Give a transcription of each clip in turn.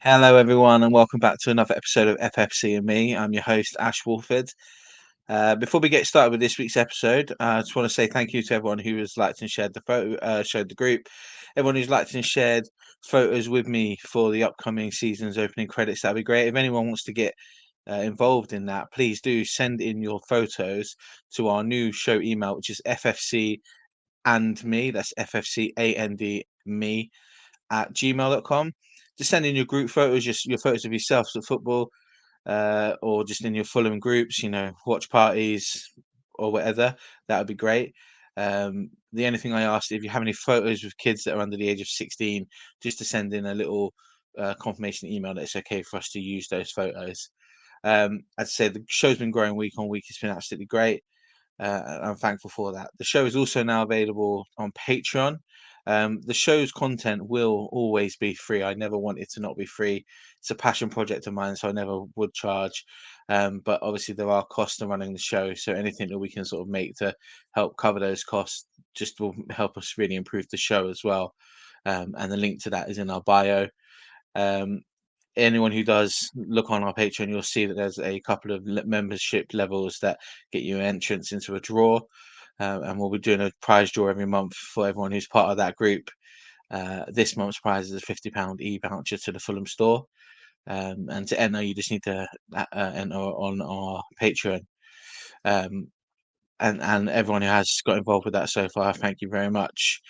Hello, everyone, and welcome back to another episode of FFC&Me. I'm your host, Ash Wolford. Before we get started with this week's episode, I just want to say thank you to everyone who has liked and shared the photo, showed the group, everyone who's liked and shared photos with me for the upcoming season's opening credits. That'd be great. If anyone wants to get involved in that, please do send in your photos to our new show email, which is FFC&Me. That's FFC&D me @gmail.com. Just send in your group photos, just your photos of yourselves at football, or just in your Fulham groups, watch parties or whatever. That would be great. The only thing I asked, if you have any photos with kids that are under the age of 16, just to send in a little confirmation email that it's okay for us to use those photos. I'd say the show's been growing week on week. It's been absolutely great. I'm thankful for that. The show is also now available on Patreon. The show's content will always be free. I never want it to not be free. It's a passion project of mine, so I never would charge. But obviously, there are costs to running the show. So anything that we can sort of make to help cover those costs just will help us really improve the show as well. And the link to that is in our bio. Um, Anyone who does look on our Patreon, you'll see that there's a couple of membership levels that get you entrance into a draw. And we'll be doing a prize draw every month for everyone who's part of that group. This month's prize is a £50 e-voucher to the Fulham store. And to enter, you just need to enter on our Patreon. And everyone who has got involved with that so far, thank you very much.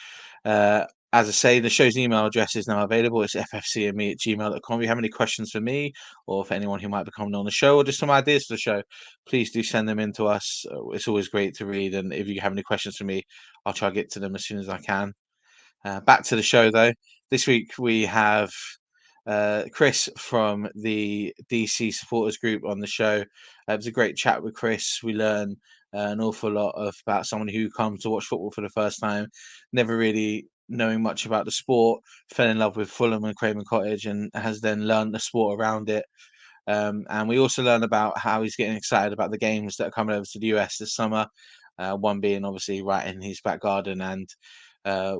As I say, the show's email address is now available. It's ffcme@gmail.com. If you have any questions for me or for anyone who might be coming on the show or just some ideas for the show, please do send them in to us. It's always great to read. And if you have any questions for me, I'll try to get to them as soon as I can. Back to the show, though. This week we have Chris from the DC supporters group on the show. It was a great chat with Chris. We learn an awful lot about someone who comes to watch football for the first time, never really knowing much about the sport, fell in love with Fulham and Craven Cottage, and has then learned the sport around it. And we also learn about how he's getting excited about the games that are coming over to the US this summer. One being obviously right in his back garden, and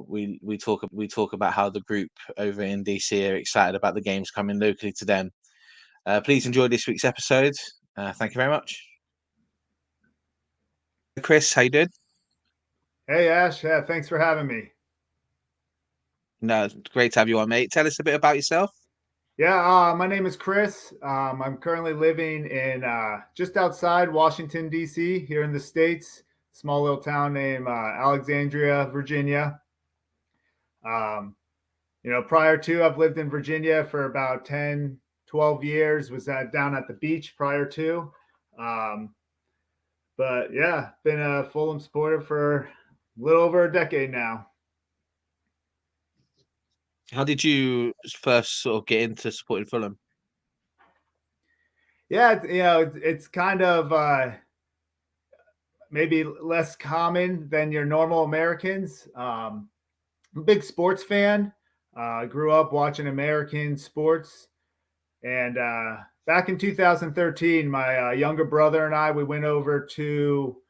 we talk about how the group over in DC are excited about the games coming locally to them. Please enjoy this week's episode. Thank you very much. Chris, how you doing? Hey Ash, yeah, thanks for having me. No, it's great to have you on, mate. Tell us a bit about yourself. Yeah, my name is Chris. I'm currently living in just outside Washington D.C. here in the States, small little town named Alexandria, Virginia. Um, prior to I've lived in Virginia for about 10, 12 years. Was down at the beach prior to, um, but yeah, been a Fulham supporter for a little over a decade now. How did you first sort of get into supporting Fulham? Yeah, it's kind of maybe less common than your normal Americans. I'm a big sports fan. I grew up watching American sports, and back in 2013, my younger brother and I we went over to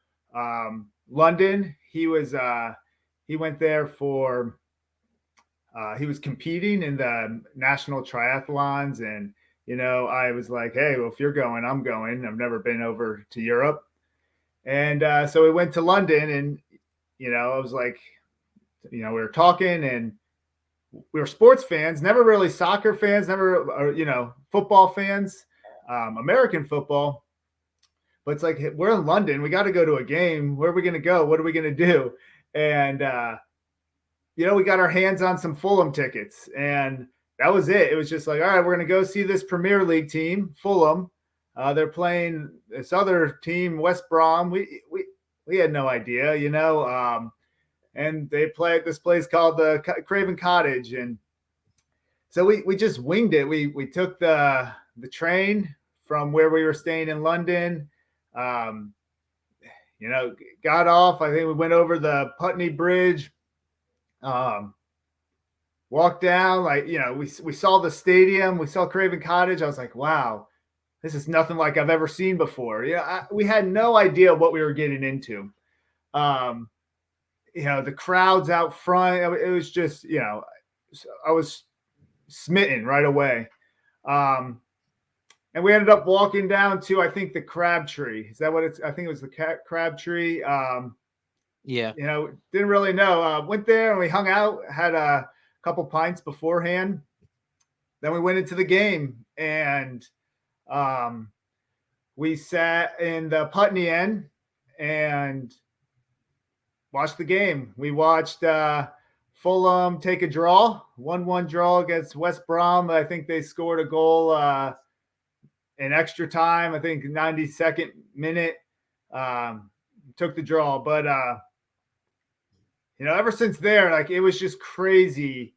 London. He went there for he was competing in the national triathlons, and I was like, hey, well, if you're going, I'm going. I've never been over to Europe, and so we went to London, and I was like, we were talking, and we were sports fans, never really soccer fans, never football fans, American football. But it's like we're in London, we got to go to a game. Where are we going to go? What are we going to do? And we got our hands on some Fulham tickets, and that was it. It was just like, all right, we're going to go see this Premier League team, Fulham. They're playing this other team, West Brom. We had no idea, and they play at this place called the Craven Cottage, and so we just winged it. We took the train from where we were staying in London. Um, got off. I think we went over the Putney Bridge. Um, Walked down, like we saw the stadium, we saw Craven Cottage. I was like, wow, this is nothing like I've ever seen before. We had no idea what we were getting into. Um, the crowds out front. It was just, I was smitten right away. Um, and we ended up walking down to, I think, the Crabtree. Is that what it's? I think it was the Crabtree. Yeah. Didn't really know. Went there and we hung out, had a couple pints beforehand. Then we went into the game and um, we sat in the Putney end and watched the game. We watched Fulham take a draw, 1-1 draw against West Brom. I think they scored a goal in extra time. I think 92nd minute took the draw. But ever since there, like it was just crazy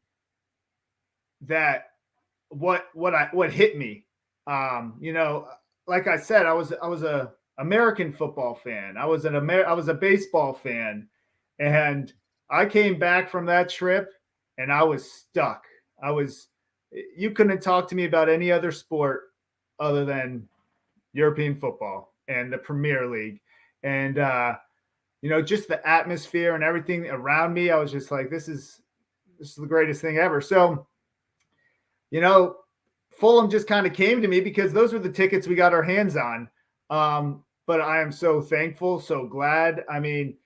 that what hit me. Like I said, I was a American football fan. I was a baseball fan, and I came back from that trip, and I was stuck. I was You couldn't talk to me about any other sport other than European football and the Premier League, and just the atmosphere and everything around me. I was just like, this is the greatest thing ever. So you know, Fulham just kind of came to me because those were the tickets we got our hands on. But I am so thankful, so glad. I mean,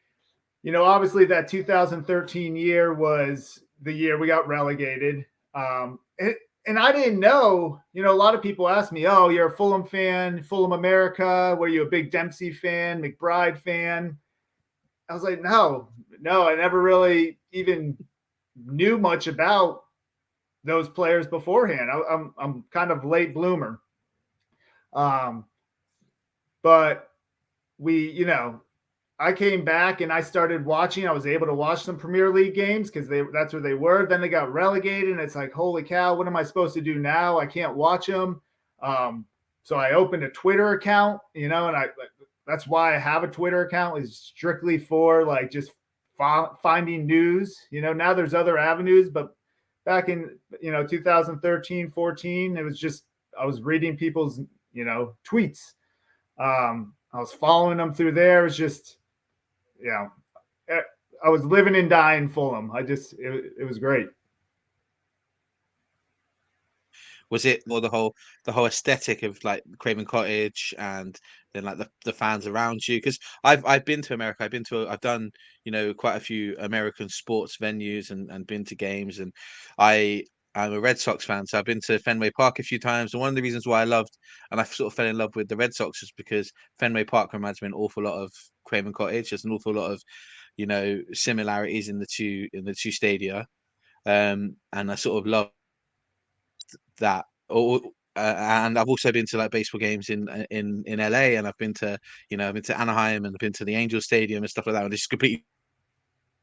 obviously that 2013 year was the year we got relegated. And I didn't know, a lot of people ask me, oh, you're a Fulham fan, Fulham America. Were you a big Dempsey fan, McBride fan? I was like, no, I never really even knew much about those players beforehand. I'm kind of late bloomer. Um, but I came back and I started watching. I was able to watch some Premier League games because that's where they were. Then they got relegated, and it's like, holy cow, what am I supposed to do now? I can't watch them. So I opened a Twitter account, and that's why I have a Twitter account, is strictly for like just finding news. Now there's other avenues, but back in 2013, 14, it was just I was reading people's tweets. I was following them through there. It was just yeah, I was living and dying Fulham. It was great. Was it more the whole aesthetic of like Craven Cottage and then like the fans around you? Because I've been to America. I've done quite a few American sports venues and been to games, and I'm a Red Sox fan, so I've been to Fenway Park a few times. And one of the reasons why I loved and I sort of fell in love with the Red Sox is because Fenway Park reminds me an awful lot of Craven Cottage. There's an awful lot of similarities in the two stadia, and I sort of love that. And I've also been to like baseball games in LA, and I've been to Anaheim and I've been to the Angel Stadium and stuff like that. And it's completely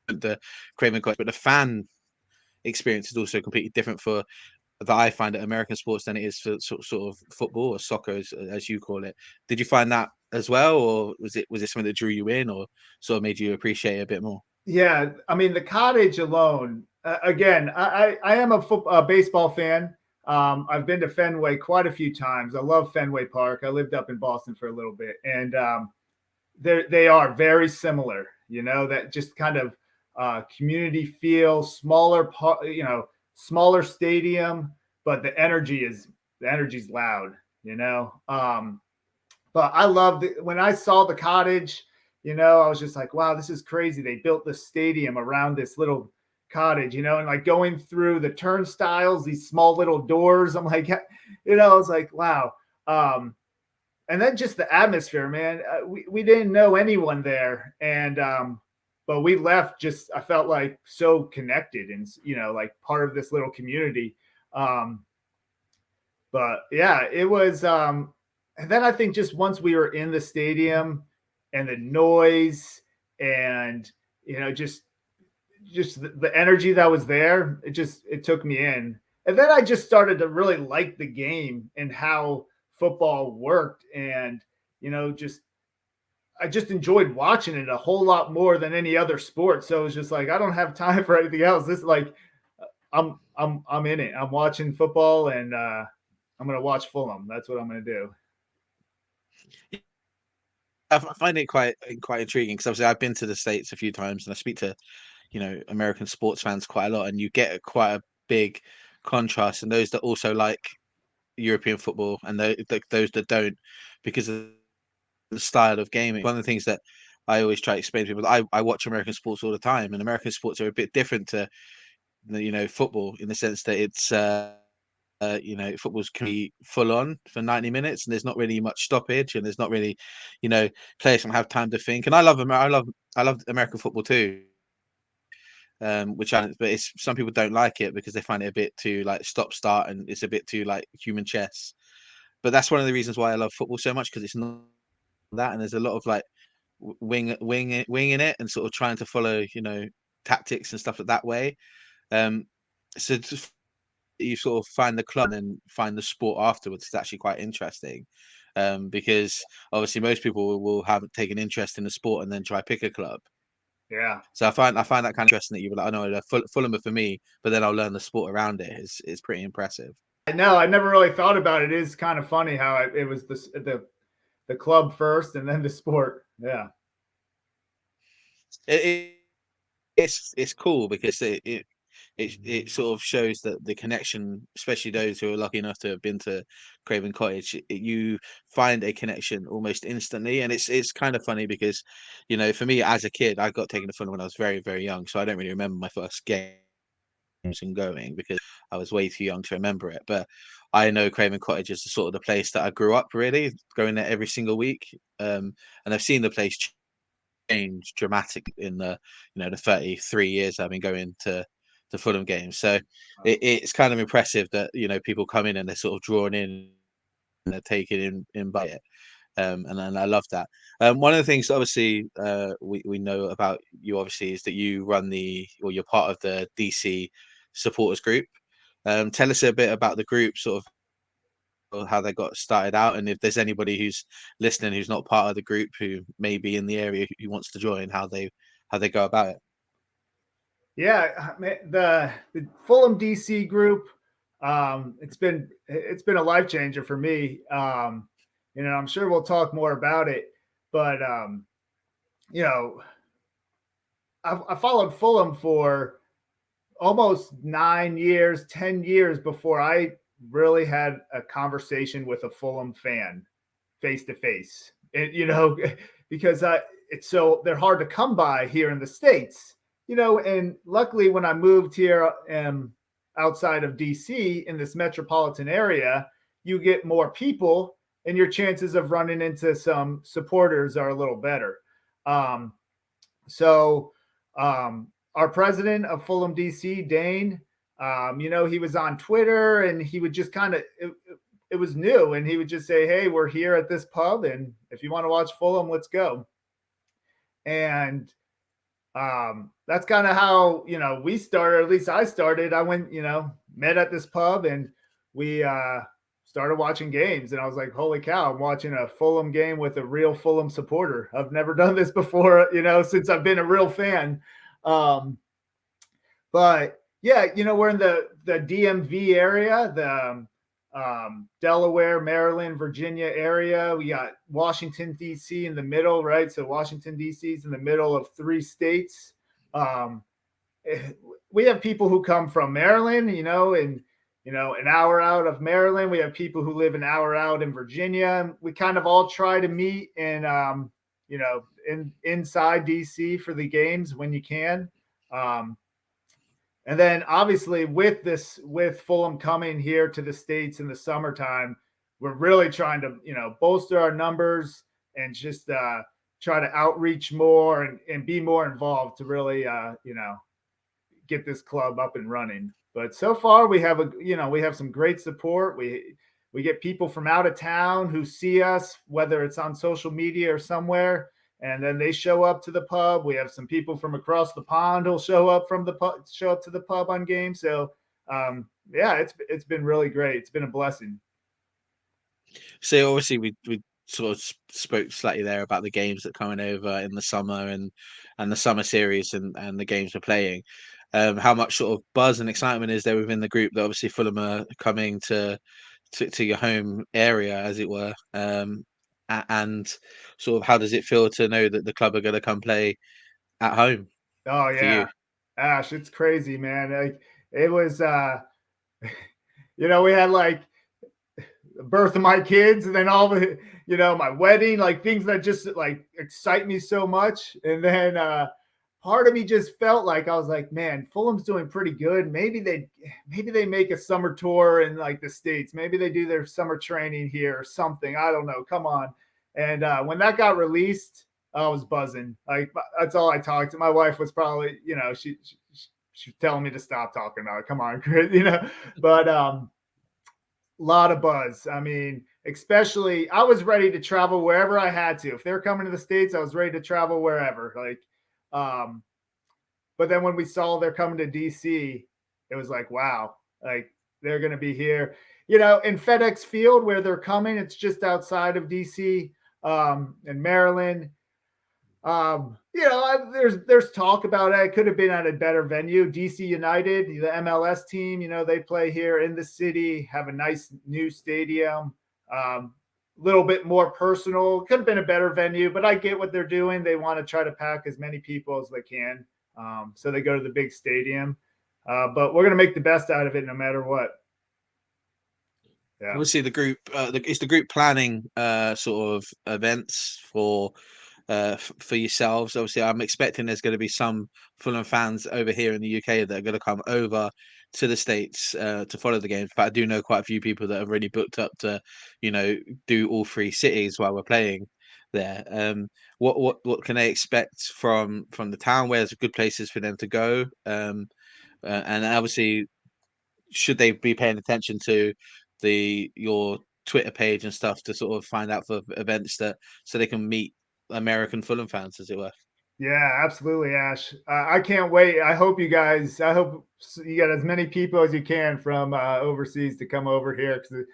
the Craven Cottage, but the fan experience is also completely different for that I find at American sports than it is for sort of football or soccer as you call it. Did you find that as well, or was it something that drew you in, or sort of made you appreciate it a bit more? Yeah, I mean the cottage alone. Again, I am a baseball fan. I've been to Fenway quite a few times. I love Fenway Park. I lived up in Boston for a little bit, and they are very similar. That just kind of community feel, smaller stadium, but the energy's loud. But I loved it. When I saw the cottage, I was just like, wow, this is crazy. They built the stadium around this little cottage, and like going through the turnstiles, these small little doors. I'm like, I was like, wow. And then just the atmosphere, man. We didn't know anyone there, and but we left just I felt like so connected and like part of this little community. Um, but yeah, it was. And then I think just once we were in the stadium and the noise and just the energy that was there, it took me in. And then I just started to really like the game and how football worked, and just I just enjoyed watching it a whole lot more than any other sport. So it was just like I don't have time for anything else. This like I'm in it. I'm watching football, and I'm gonna watch Fulham. That's what I'm gonna do. I find it quite intriguing because obviously I've been to the States a few times and I speak to American sports fans quite a lot, and you get quite a big contrast. And those that also like European football and those that don't, because of the style of gaming. One of the things that I always try to explain to people, I watch American sports all the time, and American sports are a bit different to football, in the sense that it's football's can be full on for 90 minutes, and there's not really much stoppage, and there's not really, you know, players don't have time to think. And I love American football too. Which but it's some people don't like it because they find it a bit too like stop start, and it's a bit too like human chess. But that's one of the reasons why I love football so much, because it's not that, and there's a lot of like winging it, and sort of trying to follow tactics and stuff like that way. Um, so you sort of find the club and then find the sport afterwards. It's actually quite interesting, because obviously most people will have taken interest in the sport and then try pick a club. Yeah. So I find that kind of interesting that you were like, I know Fulham are for me, but then I'll learn the sport around it. It's pretty impressive. No, I never really thought about it. It is kind of funny how it was the club first and then the sport. Yeah. It, it's cool because it sort of shows that the connection, especially those who are lucky enough to have been to Craven Cottage, you find a connection almost instantly. And it's kind of funny because, for me as a kid, I got taken to Fulham when I was very, very young, so I don't really remember my first games and going, because I was way too young to remember it. But I know Craven Cottage is the sort of the place that I grew up really going there every single week, and I've seen the place change dramatically in the 33 years I've been going to Fulham games. So it's kind of impressive that people come in and they're sort of drawn in and they're taken in by it. And I love that. One of the things, obviously, we know about you, obviously, is that you run you're part of the DC supporters group. Tell us a bit about the group, sort of how they got started out, and if there's anybody who's listening who's not part of the group who may be in the area who wants to join, how they go about it. Yeah, the Fulham DC group, it's been a life changer for me. I'm sure we'll talk more about it, but you know, I followed Fulham for almost 9 years, 10 years before I really had a conversation with a Fulham fan face to face. Because it's so they're hard to come by here in the States, and luckily when I moved here outside of DC in this metropolitan area, you get more people and your chances of running into some supporters are a little better. Um, so our president of Fulham DC, Dane, he was on Twitter and he would just kind of it was new, and he would just say, "Hey, we're here at this pub, and if you want to watch Fulham, let's go." And that's kind of how we started. At least I started. I went, met at this pub, and we started watching games. And I was like, "Holy cow! I'm watching a Fulham game with a real Fulham supporter. I've never done this before, since I've been a real fan." Um, but yeah, we're in the DMV area, the Delaware, Maryland, Virginia area. We got Washington, D.C. in the middle, right? So Washington, D.C. is in the middle of 3 states. Um, we have people who come from Maryland, and an hour out of Maryland. We have people who live an hour out in Virginia. We kind of all try to meet inside DC for the games when you can. And then obviously with Fulham coming here to the States in the summertime, we're really trying to, bolster our numbers and just try to outreach more and be more involved to really, get this club up and running. But so far we have some great support. We get people from out of town who see us, whether it's on social media or somewhere, and then they show up to the pub. We have some people from across the pond who'll show up to the pub on games. So yeah, it's been really great. It's been a blessing. So obviously we sort of spoke slightly there about the games that are coming over in the summer, and the summer series, and the games we're playing. How much sort of buzz and excitement is there within the group that obviously Fulham are coming to your home area, as it were, and sort of how does it feel to know that the club are going to come play at home Oh for yeah, you? Ash, it's crazy, man. Like it was, we had like birth of my kids, and then all the, my wedding, like things that just like excite me so much. And then part of me just felt like I was like, man, Fulham's doing pretty good. Maybe they make a summer tour in like the States. Maybe they do their summer training here or something. I don't know. Come on. And when that got released, I was buzzing. Like that's all I talked to. My wife was probably, she's telling me to stop talking about it. Come on, Chris, But lot of buzz. I mean, especially I was ready to travel wherever I had to. If they're coming to the States, I was ready to travel wherever. Like, but then when we saw they're coming to DC, it was like, wow, like they're going to be here. In FedEx Field where they're coming, it's just outside of DC, in Maryland. There's talk about it. It could have been at a better venue. DC United, the MLS team, they play here in the city, have a nice new stadium. Little bit more personal. Could have been a better venue, but I get what they're doing. They want to try to pack as many people as they can. So they go to the big stadium. But we're going to make the best out of it no matter what. Yeah. Obviously, the group it's the group planning sort of events for yourselves. Obviously, I'm expecting there's going to be some Fulham fans over here in the UK that are going to come over to the States to follow the game. But I do know quite a few people that have already booked up to, do all three cities while we're playing there. What can they expect from the town? Where's good places for them to go? And obviously, should they be paying attention to your Twitter page and stuff to sort of find out for events so they can meet American Fulham fans, as it were? Yeah, absolutely, Ash. I can't wait. I hope you get as many people as you can from overseas to come over here because,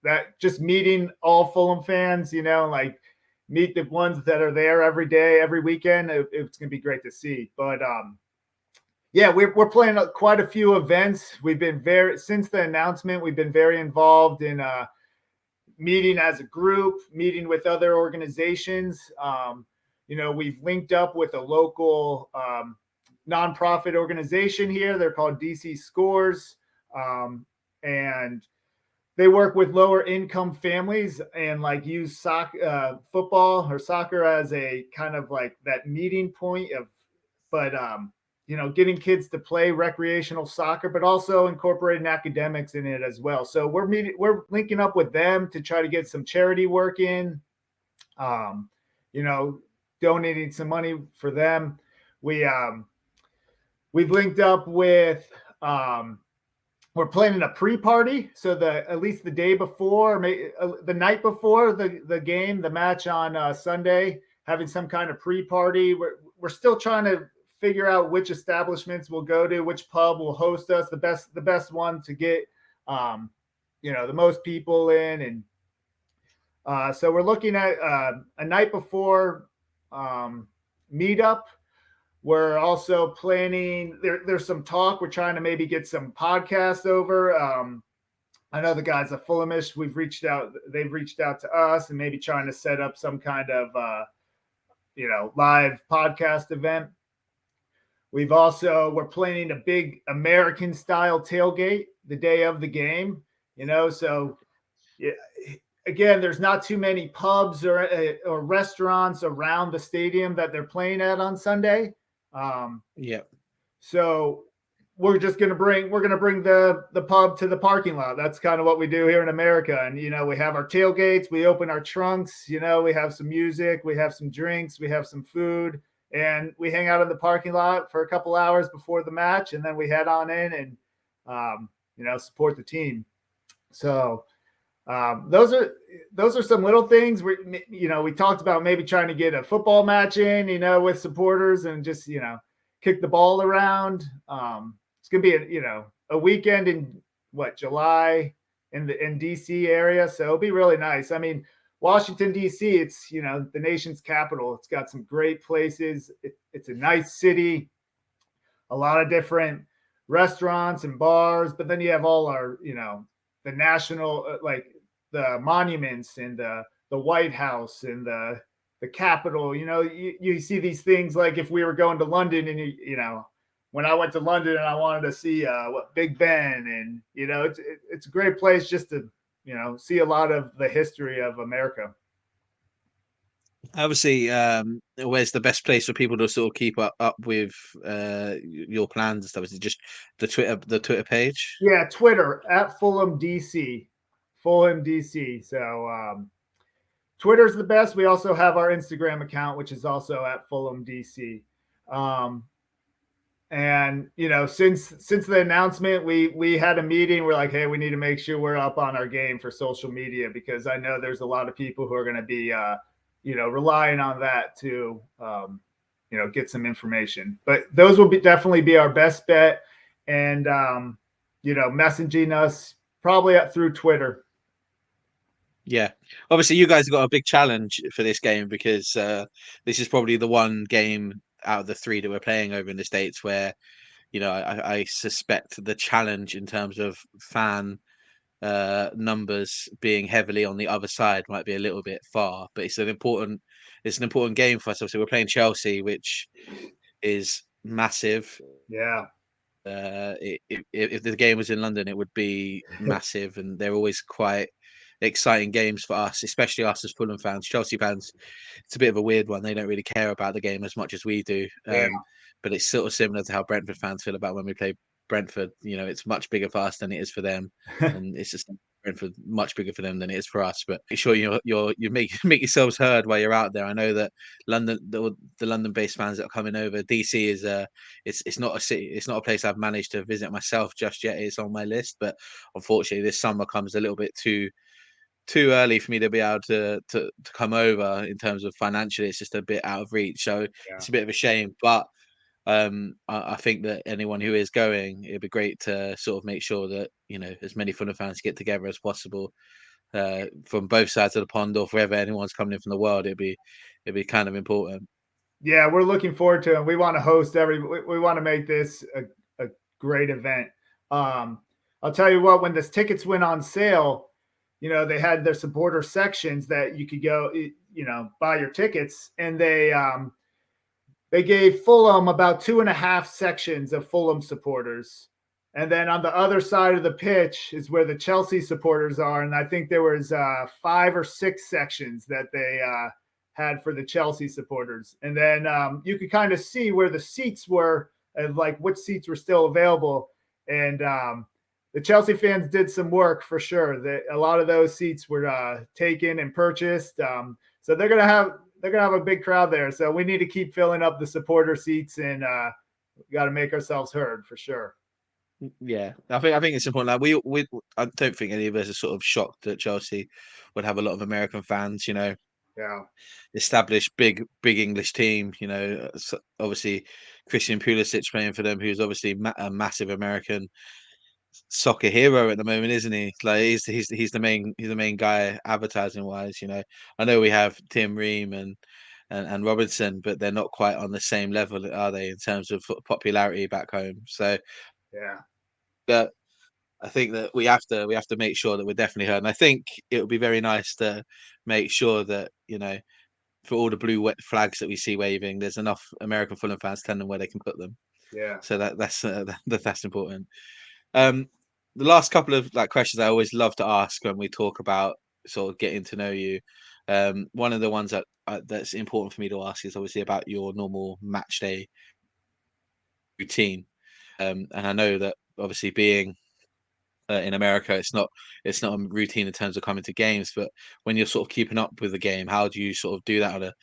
that just meeting all Fulham fans, like meet the ones that are there every day, every weekend. It's going to be great to see. But yeah, we're playing quite a few events. We've been since the announcement, we've been very involved in meeting as a group, meeting with other organizations. We've linked up with a local nonprofit organization here. They're called DC Scores. And they work with lower income families and like use football or soccer as a kind of like that meeting point but getting kids to play recreational soccer, but also incorporating academics in it as well. So we're linking up with them to try to get some charity work in, donating some money for them. We've linked up with, we're planning a pre-party. So at least the day before, the night before the game, the match on Sunday, having some kind of pre-party. We're still trying to figure out which establishments we'll go to, which pub will host us, the best one to get, the most people in. And so we're looking at a night before meetup. We're also planning, there's some talk. We're trying to maybe get some podcasts over. I know the guys at Fulhamish, they've reached out to us and maybe trying to set up some kind of, live podcast event. We're planning a big American style tailgate the day of the game, so yeah, again, there's not too many pubs or restaurants around the stadium that they're playing at on Sunday. Yeah. So we're going to bring the pub to the parking lot. That's kind of what we do here in America. And, we have our tailgates, we open our trunks, we have some music, we have some drinks, we have some food, and we hang out in the parking lot for a couple hours before the match. And then we head on in and, support the team. So those are some little things we talked about maybe trying to get a football match in, with supporters and just, kick the ball around. It's going to be a weekend in July in DC area. So it'll be really nice. I mean, Washington, DC, it's, the nation's capital. It's got some great places. It's a nice city, a lot of different restaurants and bars, but then you have all our, the national, like the monuments and the White House and the Capitol. You see these things like if we were going to London and when I went to London and I wanted to see Big Ben and it's a great place just to see a lot of the history of America. Obviously, where's the best place for people to sort of keep up with your plans and stuff? Is it just the Twitter page? Yeah, Twitter at Fulham DC, Fulham DC. So Twitter's the best. We also have our Instagram account, which is also at Fulham DC. Um, and since the announcement, we had a meeting. We're like, hey, we need to make sure we're up on our game for social media, because I know there's a lot of people who are going to be relying on that to get some information. But those will definitely be our best bet. And messaging us probably through Twitter. Yeah, obviously you guys got a big challenge for this game, because this is probably the one game out of the three that we're playing over in the States where I suspect the challenge in terms of fan numbers being heavily on the other side might be a little bit far, but it's an important game for us. Obviously, we're playing Chelsea, which is massive. Yeah. If the game was in London, it would be massive, and they're always quite exciting games for us, especially us as Fulham fans. Chelsea fans, it's a bit of a weird one. They don't really care about the game as much as we do. Yeah. But it's sort of similar to how Brentford fans feel about when we play Brentford. It's much bigger for us than it is for them, and it's just Brentford much bigger for them than it is for us. But make sure you make yourselves heard while you're out there. I know that London, the London-based fans that are coming over, DC is it's not a city, it's not a place I've managed to visit myself just yet. It's on my list, but unfortunately, this summer comes a little bit too early for me to be able to come over. In terms of financially, it's just a bit out of reach, so it's a bit of a shame. But I think that anyone who is going, it'd be great to sort of make sure that as many Fulham fans get together as possible, from both sides of the pond, or wherever anyone's coming in from the world. It'd be kind of important. Yeah, we're looking forward to it. We want to host we want to make this a great event. I'll tell you what, when the tickets went on sale, they had their supporter sections that you could go, buy your tickets, and they gave Fulham about 2.5 sections of Fulham supporters. And then on the other side of the pitch is where the Chelsea supporters are. And I think there was 5 or 6 sections that they had for the Chelsea supporters. And then you could kind of see where the seats were, and like which seats were still available. And the Chelsea fans did some work for sure. A lot of those seats were taken and purchased. So they're gonna have a big crowd there. So we need to keep filling up the supporter seats, and got to make ourselves heard for sure. Yeah, I think it's important. Like we I don't think any of us are sort of shocked that Chelsea would have a lot of American fans. Yeah. Established big English team. Obviously Christian Pulisic playing for them, who's obviously a massive American soccer hero at the moment, isn't he? Like he's the main guy advertising wise. I know we have Tim Ream and Robinson, but they're not quite on the same level, are they, in terms of popularity back home? So Yeah. but I think that we have to make sure that we're definitely heard. And I think it would be very nice to make sure that for all the blue wet flags that we see waving, there's enough American Fulham fans telling them where they can put them. Yeah. So that's important. The last couple of questions I always love to ask when we talk about sort of getting to know you. One of the ones that's important for me to ask is obviously about your normal match day routine. And I know that obviously being in America, it's not a routine in terms of coming to games, but when you're sort of keeping up with the game, how do you sort of do that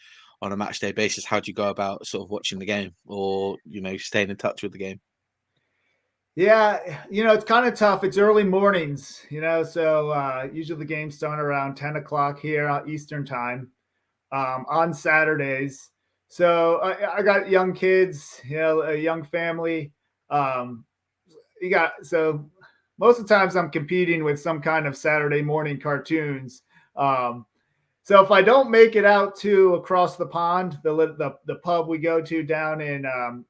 on a match day basis? How do you go about sort of watching the game, or staying in touch with the game? Yeah, it's kind of tough. It's early mornings, so usually the games start around 10 o'clock here Eastern time on Saturdays. So I got young kids, a young family. Um, so most of the times I'm competing with some kind of Saturday morning cartoons. So if I don't make it out to across the pond, the pub we go to down in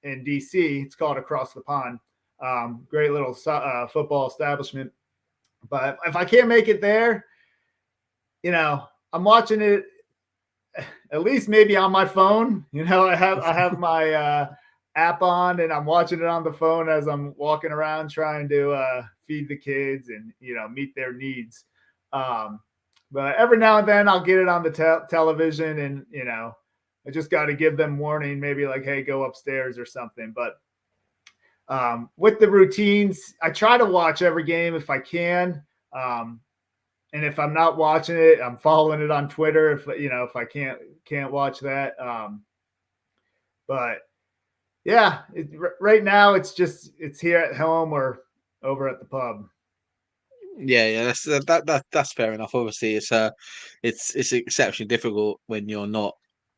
DC, it's called Across the Pond. Great little football establishment. But if I can't make it there, I'm watching it at least maybe on my phone. I have my app on, and I'm watching it on the phone as I'm walking around trying to feed the kids and meet their needs. Um, but every now and then I'll get it on the television, and I just got to give them warning, maybe like, hey, go upstairs or something. But with the routines, I try to watch every game if I can. Um, and if I'm not watching it, I'm following it on Twitter. If I can't watch that. But yeah, right now it's here at home or over at the pub. Yeah, that's fair enough. Obviously, it's exceptionally difficult when you're not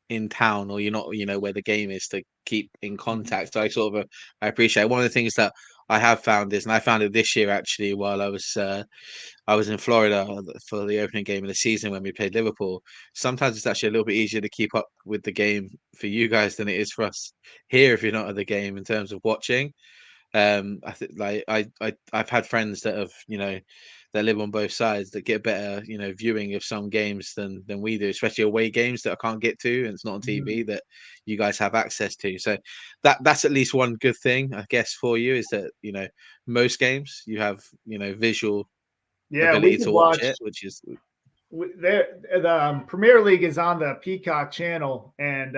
in town or you're not, where the game is, to keep in contact. So I appreciate one of the things that I have found is, and I found it this year actually while I was in Florida for the opening game of the season when we played Liverpool. Sometimes it's actually a little bit easier to keep up with the game for you guys than it is for us here if you're not at the game in terms of watching. I think like I've had friends that have that live on both sides that get better viewing of some games than we do, especially away games that I can't get to and it's not on Mhm. TV that you guys have access to. So that's at least one good thing I guess for you, is that most games you have visual Yeah, we ability could to watch watch. it, which is The Premier League is on the Peacock channel, and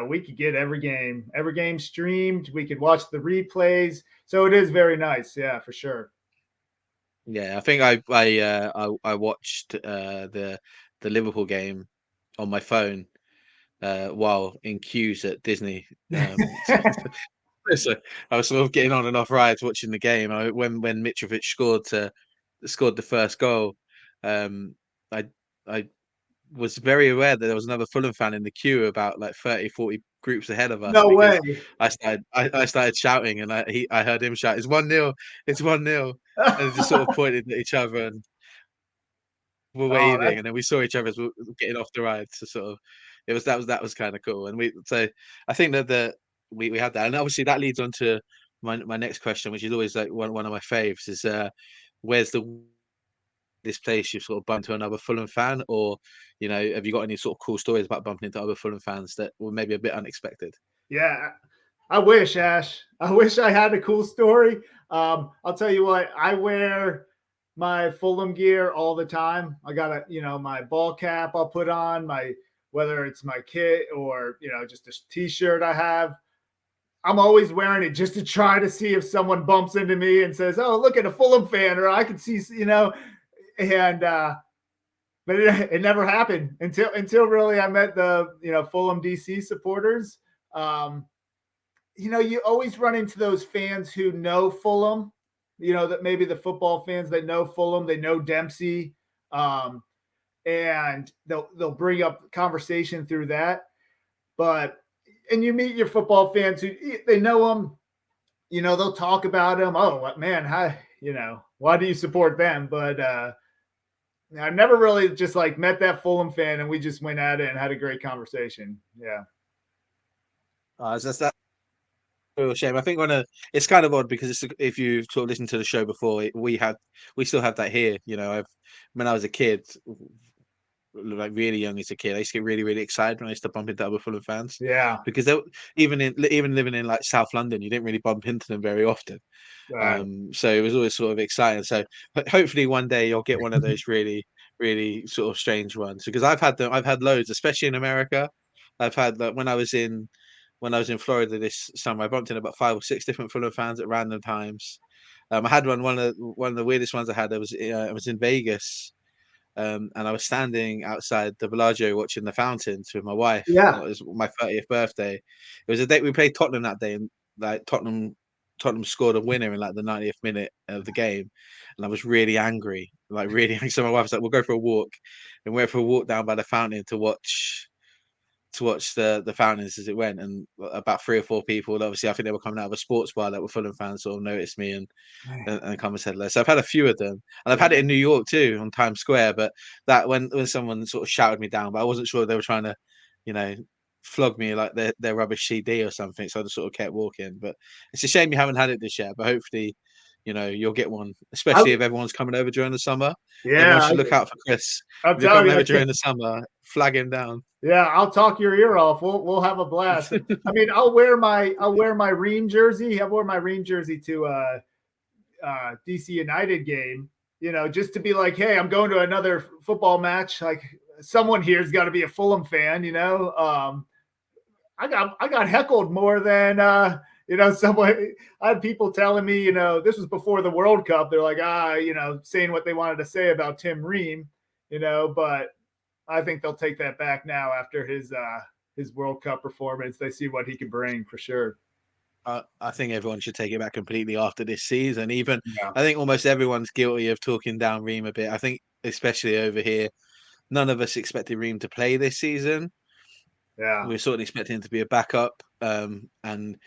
we could get every game streamed. We could watch the replays, so it is very nice. Yeah, for sure. yeah. I think I watched the Liverpool game on my phone while in queues at Disney. So I was sort of getting on and off rides watching the game. When Mitrovic scored the first goal, um, I I was very aware that there was another Fulham fan in the queue about like 30, 40 groups ahead of us, No way. because I started shouting, and I heard him shout, "It's 1-0, it's 1-0," and they just sort of pointed at each other and were Oh, waving, that's and then we saw each other as we were getting off the ride. So sort of, that was kind of cool. And I think that we had that, and obviously that leads on to my next question, which is always like one of my faves, is where's this place you've sort of bumped into another Fulham fan, or have you got any sort of cool stories about bumping into other Fulham fans that were maybe a bit unexpected? yeah. I wish, Ash. I wish I had a cool story. I'll tell you what. I wear my Fulham gear all the time. I got my ball cap. I'll put on whether it's my kit or just a T-shirt I have. I'm always wearing it just to try to see if someone bumps into me and says, "Oh, look at a Fulham fan," or I can see. And but it never happened until really I met the Fulham DC supporters. Um, you always run into those fans who know Fulham. That maybe the football fans that know Fulham, they know Dempsey, um, and they'll bring up conversation through that. But and you meet your football fans who they know them. They'll talk about them. Oh man, how why do you support them? But I've never really just like met that Fulham fan and we just went at it and had a great conversation. Yeah. That's real shame. I think it's kind of odd because if you sort of listened to the show before, we still have that here. When I was a kid, like really young as a kid, I used to get really, really excited when I used to bump into other Fulham fans, Yeah. because even living in like South London, you didn't really bump into them very often. Right. So it was always sort of exciting. So hopefully one day you'll get one of those really, really sort of strange ones, because I've had them. I've had loads, especially in America. I've had like when I was in Florida this summer, I bumped in about 5 or 6 different Fulham fans at random times. I had one of the weirdest ones I had. I was in Vegas, and I was standing outside the Bellagio watching the fountains with my wife. It Yeah. was my 30th birthday. It was a day we played Tottenham that day, and like Tottenham scored a winner in like the 90th minute of the game, and I was really angry, like really angry. So my wife was like, "We'll go for a walk," and we went for a walk down by the fountain to watch the fountains as it went, and about 3 or 4 people, obviously I think they were coming out of a sports bar that were Fulham fans, sort of noticed me and come and said hello. So I've had a few of them, and I've had it Yeah. in New York too on Times Square. But that when someone sort of shouted me down, but I wasn't sure they were trying to, you know, flog me like their rubbish CD or something. So I just sort of kept walking. But it's a shame you haven't had it this year. But hopefully, you'll get one, I, especially if everyone's coming over during the summer. Everyone yeah. should look out for Chris. I'm If you're telling coming you. over during the summer, flag him down. Yeah. I'll talk your ear off. We'll have a blast. I mean, I'll wear my Ream jersey. I wore my Ream jersey to DC United game. just to be like, hey, I'm going to another football match. Like someone here's got to be a Fulham fan. I got heckled more than someone. I had people telling me, this was before the World Cup. They're like, saying what they wanted to say about Tim Ream, but I think they'll take that back now after his World Cup performance. They see what he can bring for sure. I think everyone should take it back completely after this season. Even Yeah. I think almost everyone's guilty of talking down Ream a bit. I think especially over here, none of us expected Ream to play this season. Yeah. We were sort of expecting him to be a backup, and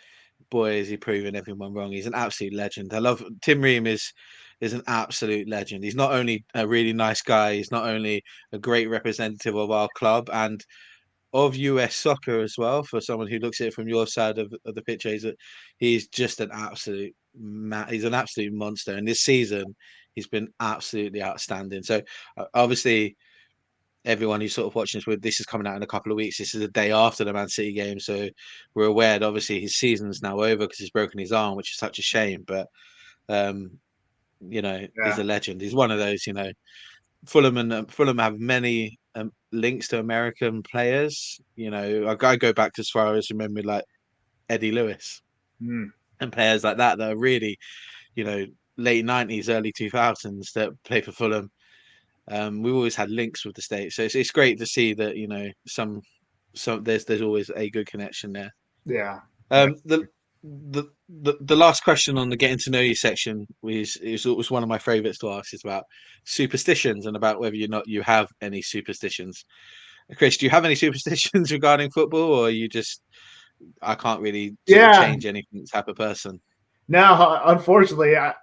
boy, is he proving everyone wrong. He's an absolute legend. I love Tim Ream is an absolute legend. He's not only a really nice guy, he's not only a great representative of our club and of US soccer as well. For someone who looks at it from your side of the picture, he's just an absolute he's an absolute monster. And this season, he's been absolutely outstanding. So obviously, everyone who's sort of watching this is coming out in a couple of weeks. This is the day after the Man City game, so we're aware that obviously his season's now over because he's broken his arm, which is such a shame. But um, he's Yeah. a legend. He's one of those. Fulham have many links to American players. I go back to as far as remember like Eddie Lewis Mm. and players like that are really, you know, late 90s, early 2000s that play for Fulham. We've always had links with the States, so it's great to see that some there's always a good connection there. Yeah. Yeah. Um, the the last question on the getting to know you section was one of my favourites to ask. Is about superstitions and about whether or not you have any superstitions. Chris, do you have any superstitions regarding football, or are you just I can't really sort of Yeah. change anything type of person? Now, unfortunately, I'm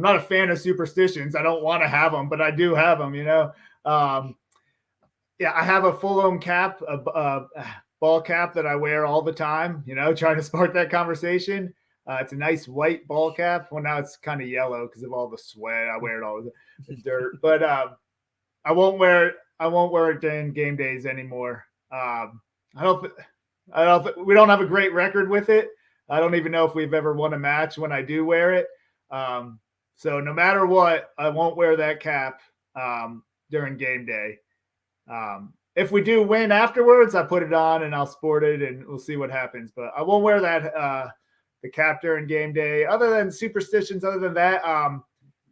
not a fan of superstitions. I don't want to have them, but I do have them. Um, yeah, I have a Fulham cap, a ball cap that I wear all the time. Trying to spark that conversation. It's a nice white ball cap. Well, now it's kind of yellow because of all the sweat. I wear it all the dirt, but I won't wear it. I won't wear it during game days anymore. I don't. I don't. We don't have a great record with it. I don't even know if we've ever won a match when I do wear it. So no matter what, I won't wear that cap during game day. If we do win afterwards, I put it on and I'll sport it and we'll see what happens. But I won't wear that the cap during game day. Other than superstitions, other than that,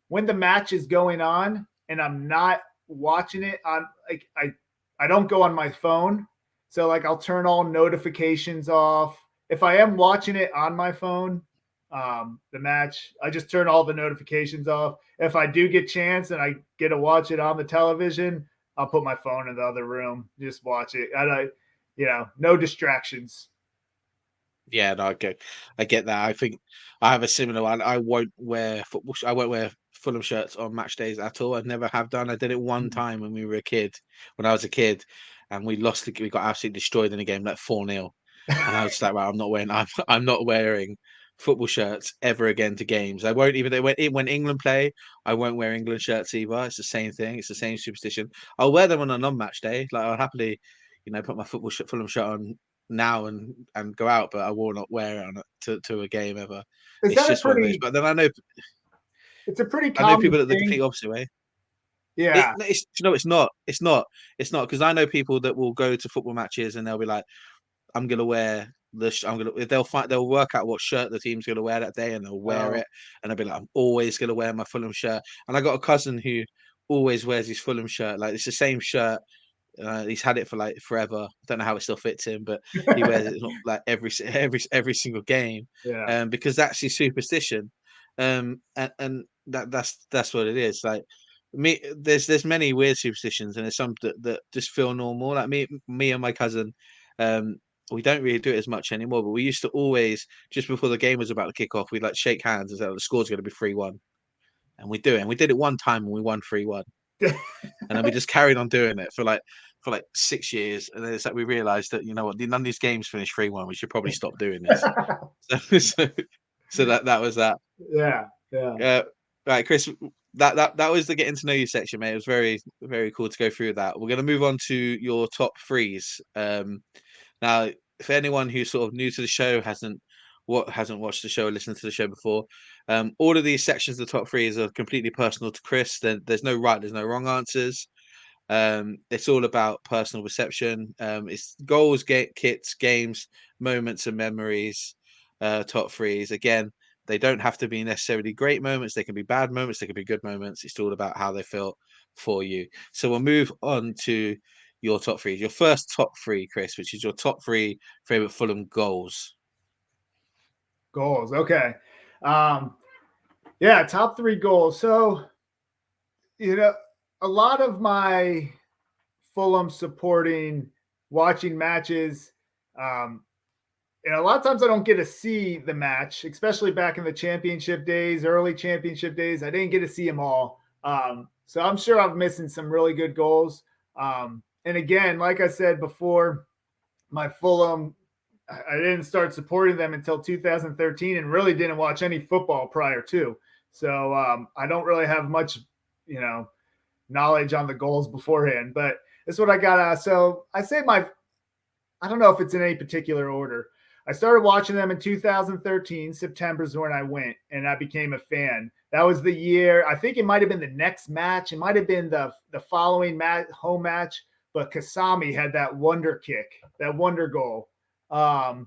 when the match is going on and I'm not watching it on, like I don't go on my phone. So like I'll turn all notifications off. If I am watching it on my phone, the match, I just turn all the notifications off. If I do get chance and I get to watch it on the television, I'll put my phone in the other room, just watch it. No distractions. Yeah, no, I get that. I think I have a similar one. I won't wear football. I won't wear Fulham shirts on match days at all. I never have done. I did it one time when we were a kid, when I was a kid, and we lost. We got absolutely destroyed in the game, like 4-0. And I was just like, right, I'm not wearing. I'm not wearing football shirts ever again to games. I won't even. When England play, I won't wear England shirts either. It's the same thing. It's the same superstition. I'll wear them on a non-match day. Like I'll happily, put my Fulham shirt on now and go out, but I will not wear it to a game ever. Is It's that a just one of those. pretty? But then I know It's a pretty I know common people that the thing. complete opposite way. Yeah. It's not. It's not because I know people that will go to football matches and they'll be like, I'm gonna wear this. I'm gonna. They'll work out what shirt the team's gonna wear that day and they'll wear Oh. it. And they'll be like, I'm always gonna wear my Fulham shirt. And I got a cousin who always wears his Fulham shirt. Like it's the same shirt. He's had it for like forever. I don't know how it still fits him, but he wears it not like every single game, Yeah. because that's his superstition, and that's what it is. Like me, there's many weird superstitions, and there's some that just feel normal. Like me and my cousin, um, we don't really do it as much anymore, but we used to always just before the game was about to kick off, we'd like shake hands and say oh, the score's going to be 3-1, and we do it. And we did it one time and we won 3-1. And then we just carried on doing it for like 6 years, and then it's like we realised that you know what, none of these games finish 3-1. We should probably stop doing this. So, so, so that was that. Yeah. Yeah. Right, Chris. That was the getting to know you section, mate. It was very very cool to go through that. We're going to move on to your top threes. Now, for anyone who's sort of new to the show, hasn't watched the show or listened to the show before, All of these sections of the top three are completely personal to Chris. There's no right, there's no wrong answers. It's all about personal perception. It's goals, kits, games, moments, and memories. Top threes. Again, they don't have to be necessarily great moments. They can be bad moments. They can be good moments. It's all about how they feel for you. So we'll move on to your top three. Your first top three, Chris, which is your top three favorite Fulham goals. Goals. Okay. Yeah, top three goals. So, a lot of my Fulham supporting, watching matches, and a lot of times I don't get to see the match, especially back in the championship days, early championship days. I didn't get to see them all. So I'm sure I'm missing some really good goals. And again, like I said before, my Fulham, I didn't start supporting them until 2013 and really didn't watch any football prior to. So I don't really have much, knowledge on the goals beforehand, but that's what I got. So I say I don't know if it's in any particular order. I started watching them in 2013. September is when I went and I became a fan. That was the year. I think it might have been the next match. It might have been the following home match. But Kasami had that wonder kick, that wonder goal. I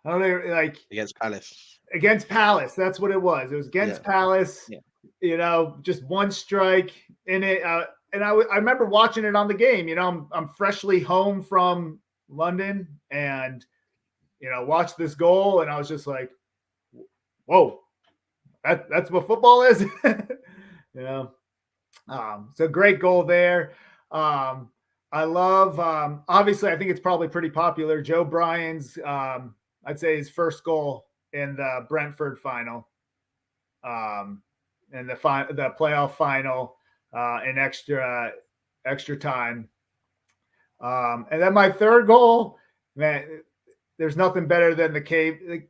don't know, like Against Palace. against Palace. That's what it was. It was against Palace. Yeah. Just one strike in it. And I remember watching it on the game. I'm freshly home from London and watched this goal, and I was just like, "Whoa, that's what football is." So great goal there. I love. Obviously, I think it's probably pretty popular. Joe Bryan's, I'd say his first goal in the Brentford final, and the playoff final in extra time. And then my third goal, man, there's nothing better than the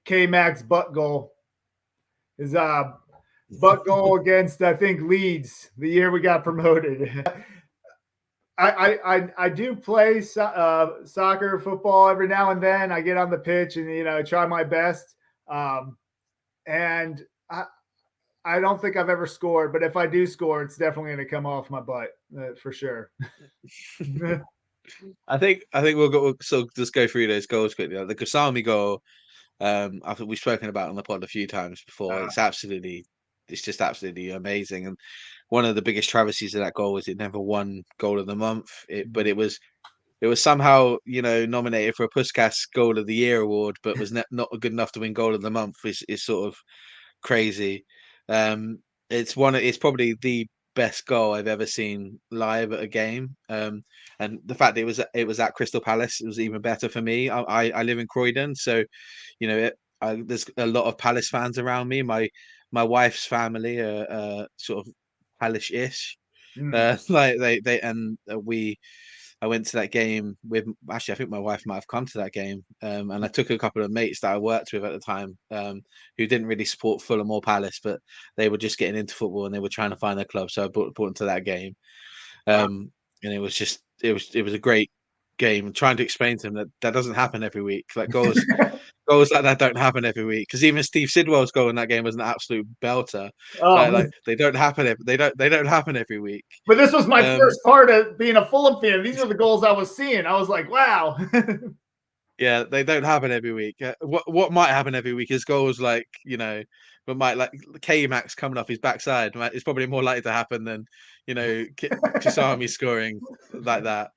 K Max butt goal. His butt goal against, I think, Leeds the year we got promoted. I do play soccer, football every now and then. I get on the pitch and I try my best. And I don't think I've ever scored, but if I do score, it's definitely going to come off my butt for sure. I think we'll so just go through those goals quickly. Like the Kasami goal, I think we've spoken about on the pod a few times before. It's just absolutely amazing. And one of the biggest travesties of that goal was it never won goal of the month. But it was somehow nominated for a Puskas Goal of the Year award, but was not good enough to win Goal of the Month. Is sort of crazy. It's probably the best goal I've ever seen live at a game. And the fact that it was at Crystal Palace, it was even better for me. I live in Croydon, so there's a lot of Palace fans around me. My wife's family are sort of Palace-ish. Like I went to that game with actually I think my wife might have come to that game, and I took a couple of mates that I worked with at the time, who didn't really support Fulham or Palace, but they were just getting into football and they were trying to find their club, so I brought them to that game, and it was just it was a great game. Trying to explain to them that doesn't happen every week. Like goals like that don't happen every week. Because even Steve Sidwell's goal in that game was an absolute belter. Like they don't happen. They don't happen every week. But this was my first part of being a Fulham fan. These are the goals I was seeing. I was like, wow. Yeah, they don't happen every week. What might happen every week is goals like but might like K Max coming off his backside. It's probably more likely to happen than Kasami scoring like that.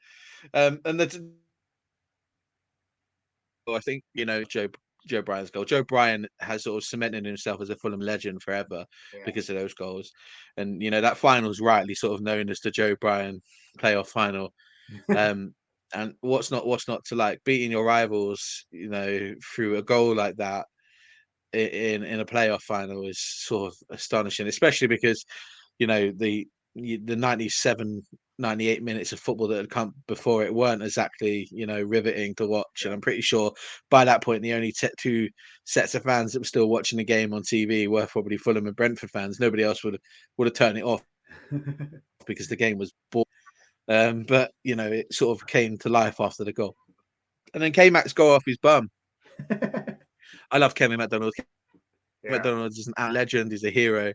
And I think Joe Bryan's goal. Joe Bryan has sort of cemented himself as a Fulham legend forever because of those goals, and that final's rightly sort of known as the Joe Bryan playoff final. And what's not to like beating your rivals, through a goal like that in a playoff final is sort of astonishing, especially because the 97 98 minutes of football that had come before it weren't exactly riveting to watch. And I'm pretty sure by that point the only two sets of fans that were still watching the game on TV were probably Fulham and Brentford fans. Nobody else would have turned it off because the game was boring. But it sort of came to life after the goal, and then K Max go off his bum. I love Kevin McDonald. Yeah. McDonald's is an legend. He's a hero.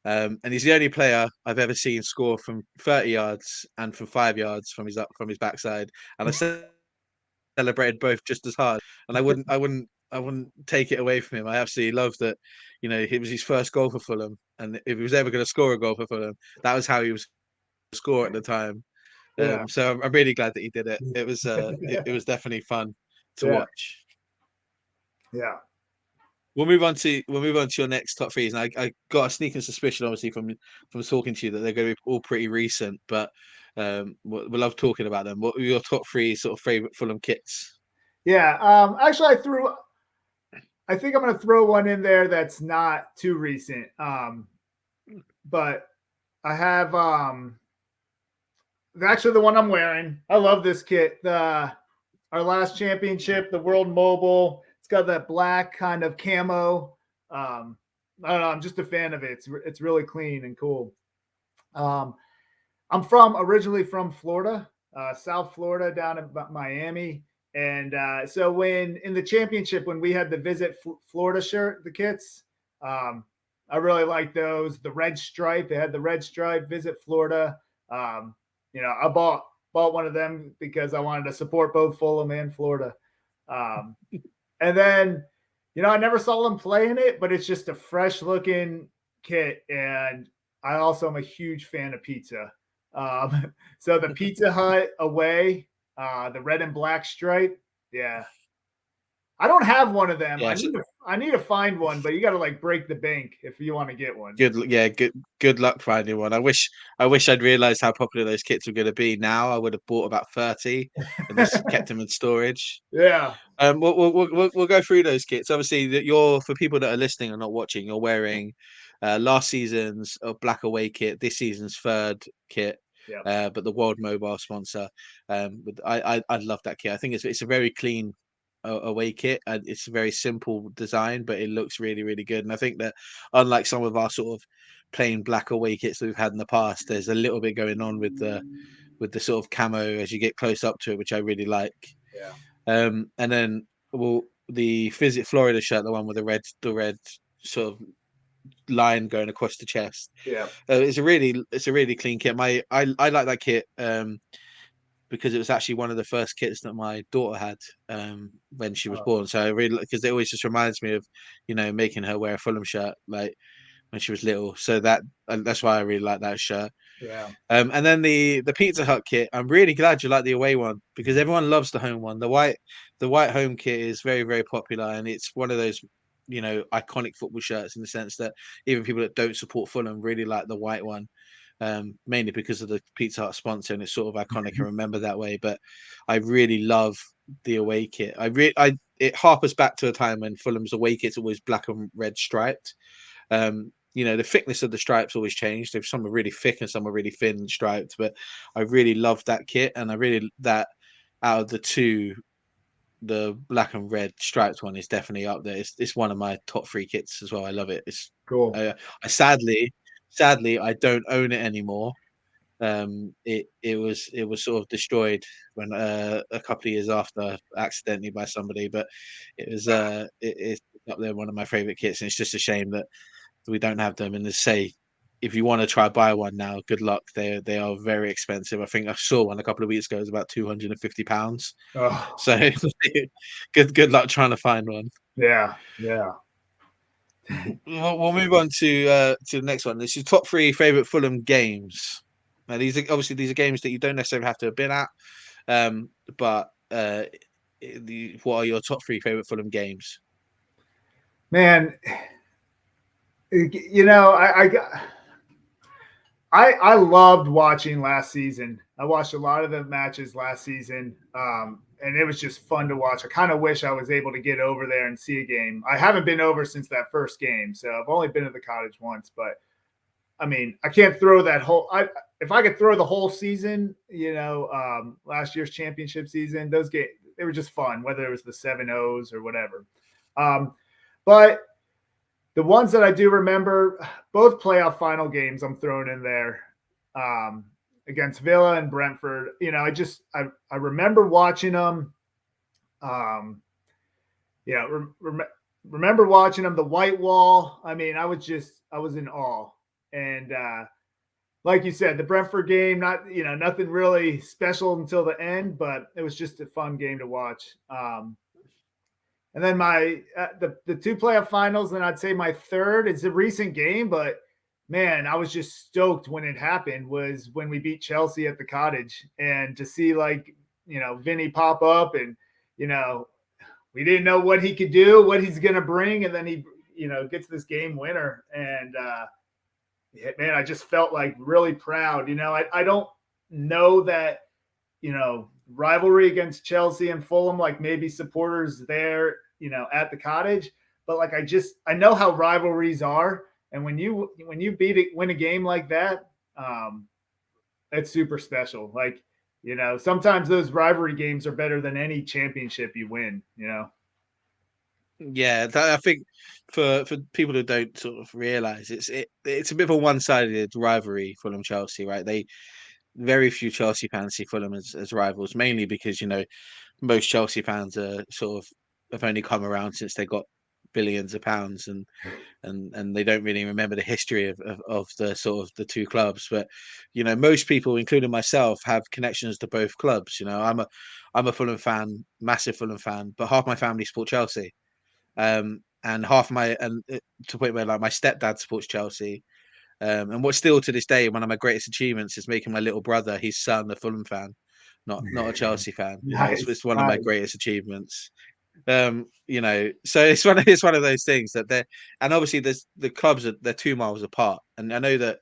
And he's the only player I've ever seen score from 30 yards and from 5 yards from his backside. And I celebrated both just as hard. And I wouldn't take it away from him. I absolutely love that. You know, it was his first goal for Fulham, and if he was ever going to score a goal for Fulham, that was how he was score at the time. Yeah. So I'm really glad that he did it. It was definitely fun to Yeah. watch. Yeah. We'll move on to your next top threes, and I got a sneaking suspicion, obviously, from talking to you that they're going to be all pretty recent, but we love talking about them. What were your top three sort of favorite Fulham kits? Yeah. Actually, I think I'm going to throw one in there that's not too recent. But I have actually the one I'm wearing. I love this kit. Our last championship, the World Mobile. It's got that black kind of camo. I don't know. I'm just a fan of it. It's really clean and cool. Um, I'm originally from Florida, South Florida, down in Miami. And so when in the championship, when we had the Visit Florida shirt, the kits, um, I really like those. The red stripe, they had the red stripe, Visit Florida. Um, I bought one of them because I wanted to support both Fulham and Florida. Um, and then, I never saw them play in it, but it's just a fresh looking kit. And I also am a huge fan of pizza. So the Pizza Hut away, the red and black stripe. Yeah. I don't have one of them. Yeah, I need to find one, but you got to like break the bank if you want to get one. good luck finding one. I wish I'd realised how popular those kits were going to be. Now I would have bought about 30 and just kept them in storage. Yeah. We'll go through those kits. Obviously, that you're for people that are listening and not watching, you're wearing last season's black away kit, this season's third kit, Yeah. but the World Mobile sponsor. I love that kit. I think it's a very clean away kit, and it's a very simple design, but it looks really really good. And I think that unlike some of our sort of plain black away kits that we've had in the past, there's a little bit going on with the sort of camo as you get close up to it, which I really like. Yeah. And then the Visit Florida shirt, the one with the red sort of line going across the chest. Yeah. It's a really clean kit. I like that kit because it was actually one of the first kits that my daughter had when she was born. So I really because it always just reminds me of making her wear a Fulham shirt like when she was little. So that's why I really like that shirt. Yeah. And then the Pizza Hut kit, I'm really glad you like the away one because everyone loves the home one. The white home kit is very, very popular, and it's one of those, iconic football shirts in the sense that even people that don't support Fulham really like the white one, mainly because of the Pizza Hut sponsor, and it's sort of iconic and remember that way. But I really love the away kit. It harpers back to a time when Fulham's away kit's always black and red striped. The thickness of the stripes always changed. Some are really thick and some are really thin striped, but I really loved that kit, and I really that out of the two, the black and red striped one is definitely up there. It's one of my top three kits as well. I love it. Cool. I sadly I don't own it anymore. It was sort of destroyed when a couple of years after accidentally by somebody, but it's up there one of my favorite kits, and it's just a shame that we don't have them. And to say, if you want to try buy one now, good luck. They are very expensive. I think I saw one a couple of weeks ago. It was about £250. Oh, So good luck trying to find one. yeah. Yeah. We'll move on to the next one. This is top three favorite Fulham games. Now these are games that you don't necessarily have to have been at, but what are your top three favorite Fulham games? Man, I loved watching last season. I watched a lot of the matches last season, and it was just fun to watch. I kind of wish I was able to get over there and see a game. I haven't been over since that first game, so I've only been to the cottage once. But I mean, I can't throw that whole. If I could throw the whole season, last year's championship season, those games they were just fun, whether it was the 7-0s or whatever. But the ones that I do remember, both playoff final games I'm throwing in there against Villa and Brentford. I remember watching them. remember watching them, the white wall. I mean, I was in awe. And like you said, the Brentford game, nothing really special until the end, but it was just a fun game to watch. And then the two playoff finals, and I'd say my third. It's a recent game, but man, I was just stoked when it happened. Was when we beat Chelsea at the Cottage, and to see Vinny pop up, and you know we didn't know what he could do, what he's going to bring, and then he gets this game winner, and man, I just felt like really proud. I don't know that rivalry against Chelsea and Fulham, like maybe supporters there, at the Cottage, but like I know how rivalries are, and when you win a game like that, it's super special. Like sometimes those rivalry games are better than any championship you win. Yeah, I think for people who don't sort of realize it's a bit of a one-sided rivalry, Fulham Chelsea, right? They very few Chelsea fans see Fulham as rivals, mainly because most Chelsea fans are sort of have only come around since they got billions of pounds, and they don't really remember the history of the sort of the two clubs. But most people, including myself, have connections to both clubs. I'm a Fulham fan, massive Fulham fan, but half my family support Chelsea. And half my and to the point where like my stepdad supports Chelsea. And what's still to this day one of my greatest achievements is making my little brother, his son, a Fulham fan, not a Chelsea fan. Nice, It's one of my nice. greatest achievements. So it's one of those things that they're, and obviously there's the clubs are they're 2 miles apart, and I know that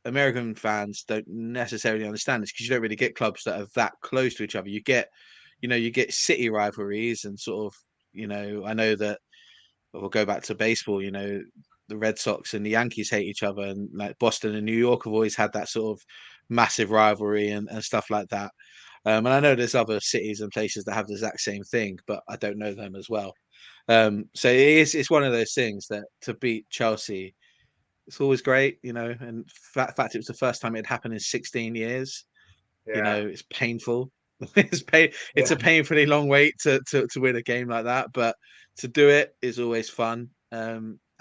American fans don't necessarily understand this because you don't really get clubs that are that close to each other. You get city rivalries and sort of I know that we'll go back to baseball. The Red Sox and the Yankees hate each other, and like Boston and New York have always had that sort of massive rivalry and stuff like that. And I know there's other cities and places that have the exact same thing, but I don't know them as well. So it's one of those things that to beat Chelsea, it's always great, and fact it was the first time it happened in 16 years. Yeah, It's painful. It's yeah, a painfully long wait to win a game like that, but to do it is always fun.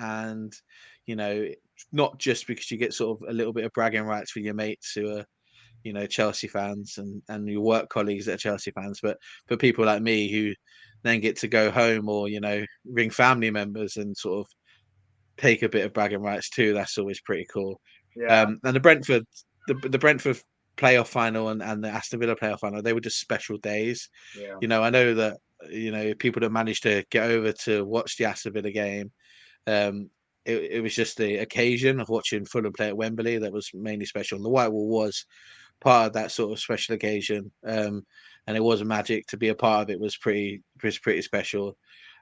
And you know, not just because you get sort of a little bit of bragging rights for your mates who are Chelsea fans and your work colleagues that are Chelsea fans, but for people like me who then get to go home or ring family members and sort of take a bit of bragging rights too. That's always pretty cool. yeah, And the Brentford playoff final and the Aston Villa playoff final, they were just special days. yeah, I know that people that managed to get over to watch the Aston Villa game. Um, it was just the occasion of watching Fulham play at Wembley that was mainly special. And the White Wall was part of that sort of special occasion, and it was magic to be a part of. It was pretty special.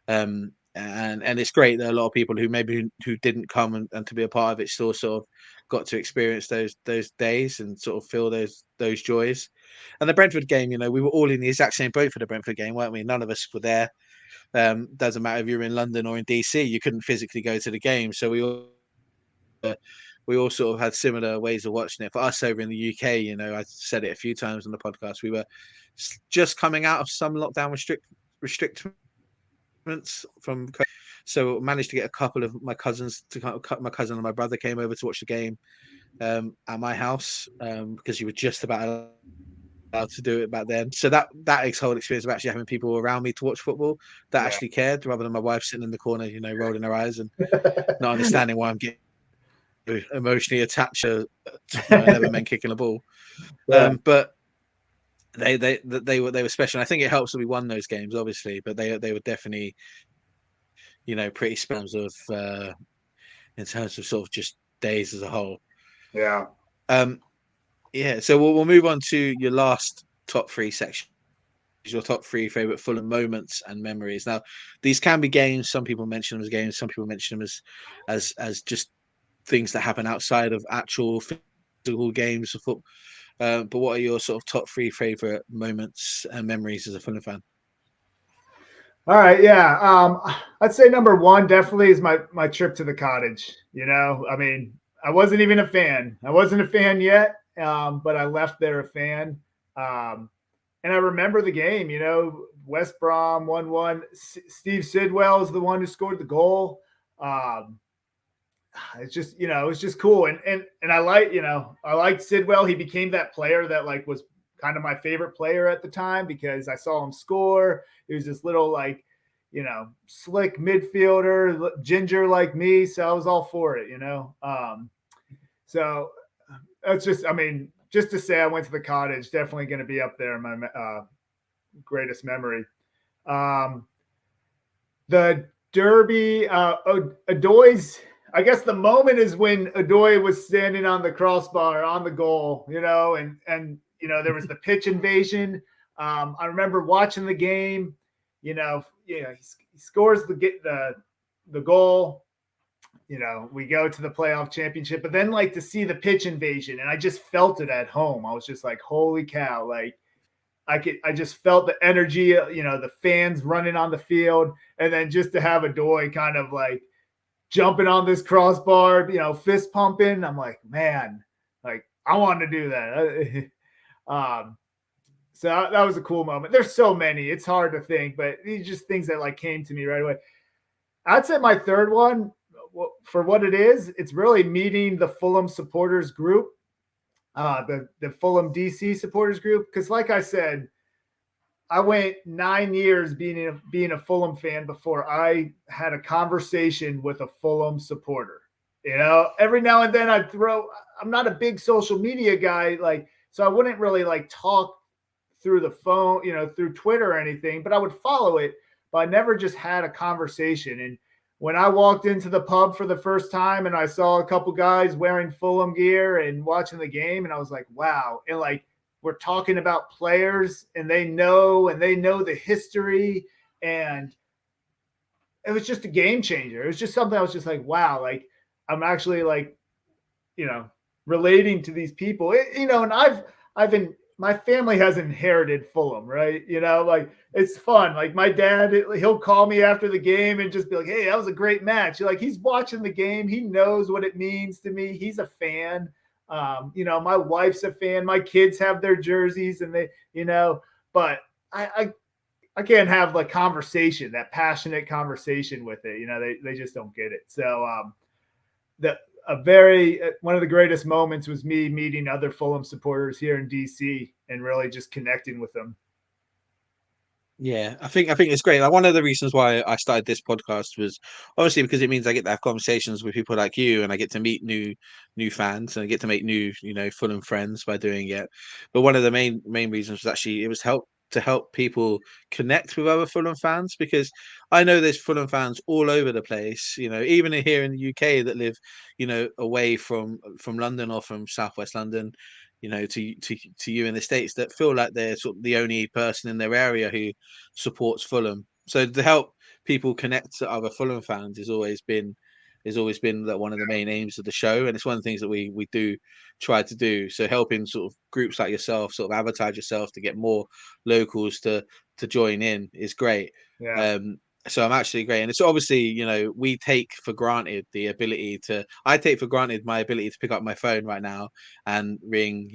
And it's great that a lot of people who maybe who didn't come and to be a part of it still sort of got to experience those days and sort of feel those joys. And the Brentford game, we were all in the exact same boat for the Brentford game, weren't we? None of us were there. Doesn't matter if you're in London or in DC, you couldn't physically go to the game, so we all sort of had similar ways of watching it. For us over in the UK, I said it a few times on the podcast, we were just coming out of some lockdown restrictions from COVID. So managed to get a couple of my cousins my cousin and my brother came over to watch the game at my house because you were just about allowed to do it back then. So that whole experience of actually having people around me to watch football that yeah. actually cared, rather than my wife sitting in the corner, rolling her eyes and not understanding why I'm getting emotionally attached to 11 men kicking a ball. Yeah, But they were special. And I think it helps that we won those games, obviously, but they were definitely pretty spams of in terms of sort of just days as a whole. yeah. Um, yeah, so we'll move on to your last top three section. Your top three favorite Fulham moments and memories. Now, these can be games. Some people mention them as games. Some people mention them as just things that happen outside of actual physical games of football. But what are your sort of top three favorite moments and memories as a Fulham fan? All right, yeah. I'd say number one definitely is my trip to the Cottage. I mean, I wasn't even a fan. I wasn't a fan yet, but I left there a fan. Um, and I remember the game. West Brom 1-1. Steve Sidwell is the one who scored the goal. Um, it's just it was just cool, and I liked Sidwell. He became that player that like was kind of my favorite player at the time because I saw him score. He was this little like slick midfielder, ginger like me, so I was all for it. So that's just, I mean, just to say I went to the cottage, definitely going to be up there in my greatest memory. Um, the Derby, Adoy's, I guess the moment is when Adoy was standing on the crossbar on the goal, and there was the pitch invasion. I remember watching the game. He scores the goal. We go to the playoff championship, but then like to see the pitch invasion, and I just felt it at home. I was just like, holy cow! Like I just felt the energy, the fans running on the field, and then just to have Adoy kind of like jumping on this crossbar, fist pumping. I'm like, man, like I want to do that. So that was a cool moment. There's so many, it's hard to think, but these just things that like came to me right away. I'd say my third one, for what it is, it's really meeting the Fulham supporters group, the Fulham DC supporters group. Because, like I said, I went 9 years being a Fulham fan before I had a conversation with a Fulham supporter. Every now and then I'd throw. I'm not a big social media guy, like so I wouldn't really like talk through the phone, through Twitter or anything, but I would follow it. But I never just had a conversation. And when I walked into the pub for the first time and I saw a couple guys wearing Fulham gear and watching the game, and I was like, wow. And like we're talking about players and they know the history, and it was just a game changer. It was just something I was just like, wow, like I'm actually like, relating to these people. And I've been my family has inherited Fulham, right? Like it's fun. Like my dad, he'll call me after the game and just be like, "Hey, that was a great match." Like he's watching the game, he knows what it means to me. He's a fan. My wife's a fan. My kids have their jerseys, and but I can't have like conversation, that passionate conversation with it. They just don't get it. So the a very one of the greatest moments was me meeting other Fulham supporters here in DC and really just connecting with them. Yeah, I think it's great. Like one of the reasons why I started this podcast was obviously because it means I get to have conversations with people like you, and I get to meet new fans, and I get to make new Fulham friends by doing it. But one of the main reasons was actually it was to help people connect with other Fulham fans, because I know there's Fulham fans all over the place. Even here in the UK that live away from London or from Southwest London. To you in the States that feel like they're sort of the only person in their area who supports Fulham. So to help people connect to other Fulham fans has always been that one of the main aims of the show, and it's one of the things that we do try to do. So helping sort of groups like yourself sort of advertise yourself to get more locals to join in is great. Yeah. So I'm actually great, and it's obviously we take for granted the ability to. I take for granted my ability to pick up my phone right now and ring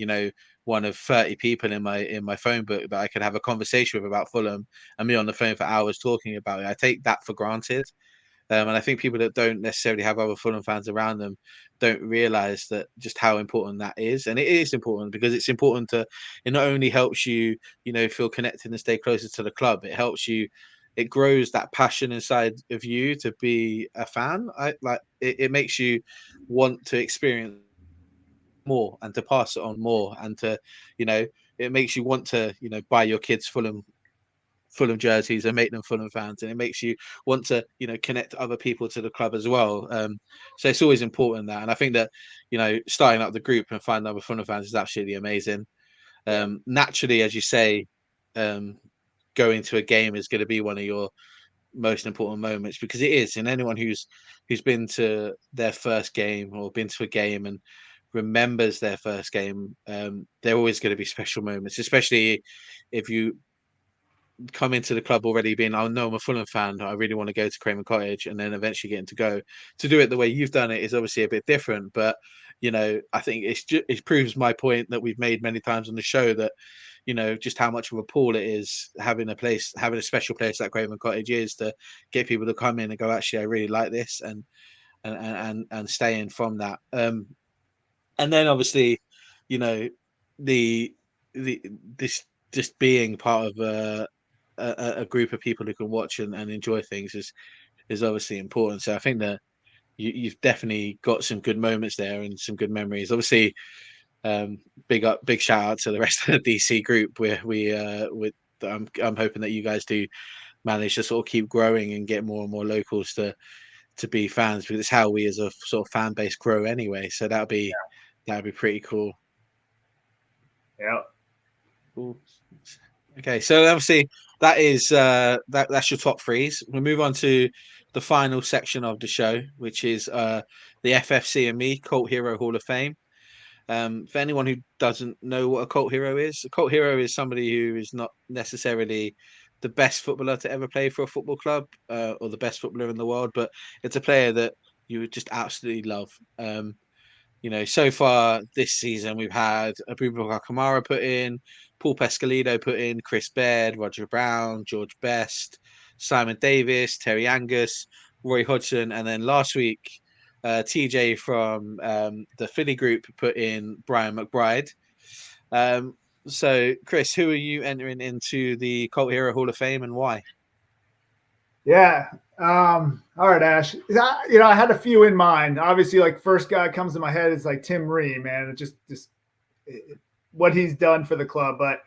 one of 30 people in my phone book that I could have a conversation with about Fulham, and me on the phone for hours talking about it. I take that for granted. And I think people that don't necessarily have other Fulham fans around them don't realise that just how important that is. And it is important because it's important it not only helps you, feel connected and stay closer to the club, it helps you, it grows that passion inside of you to be a fan. It makes you want to experience more and to pass it on more, and you know, it makes you want to, buy your kids Fulham jerseys and make them Fulham fans, and it makes you want to connect other people to the club as well. So it's always important that, and I think that starting up the group and finding other Fulham fans is absolutely amazing. Yeah. Naturally, as you say, um, going to a game is going to be one of your most important moments, because it is. And anyone who's been to their first game or been to a game and remembers their first game, they're always going to be special moments, especially if you come into the club already being, I know I'm a Fulham fan, I really want to go to Craven Cottage, and then eventually getting to do it the way you've done it is obviously a bit different. But I think it proves my point that we've made many times on the show that just how much of a pull it is having a special place like Craven Cottage is to get people to come in and go, actually, I really like this, and stay in from that. And then obviously, you know, the the this just being part of a group of people who can watch and enjoy things is obviously important. So I think that you've definitely got some good moments there and some good memories. Obviously, big shout out to the rest of the DC group. I'm hoping that you guys do manage to sort of keep growing and get more and more locals to be fans, because it's how we as a sort of fan base grow anyway. So that'd be pretty cool. Yeah. Cool. Okay, so obviously that's your top threes. We'll move on to the final section of the show, which is the FFC&Me Cult Hero Hall of Fame. For anyone who doesn't know what a cult hero is, a cult hero is somebody who is not necessarily the best footballer to ever play for a football club, or the best footballer in the world, but it's a player that you would just absolutely love. So far this season, we've had Abubakar Kamara put in, Paul Pescalito put in, Chris Baird, Roger Brown, George Best, Simon Davis, Terry Angus, Roy Hodgson, and then last week, TJ from the Philly group put in Brian McBride. So, Chris, who are you entering into the Cult Hero Hall of Fame, and why? Yeah. All right, Ash. I had a few in mind. Obviously, like first guy comes to my head is like Tim Ream, man. Just what he's done for the club. But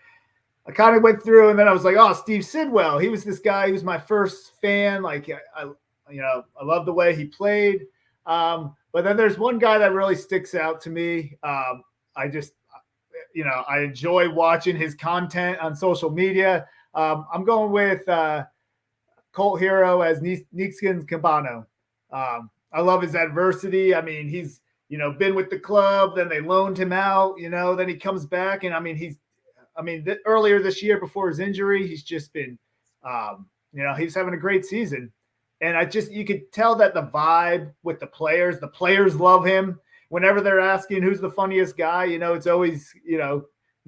I kind of went through, and then I was like, oh, Steve Sidwell. He was this guy. He was my first fan. Like, I love the way he played. But then there's one guy that really sticks out to me. I just, I enjoy watching his content on social media. I'm going with cult hero as Neeskens Cabano. I love his adversity. I mean, he's been with the club, then they loaned him out. Then he comes back, and I mean, earlier this year before his injury, he's just been, he's having a great season, and you could tell that the vibe with the players love him. Whenever they're asking who's the funniest guy, it's always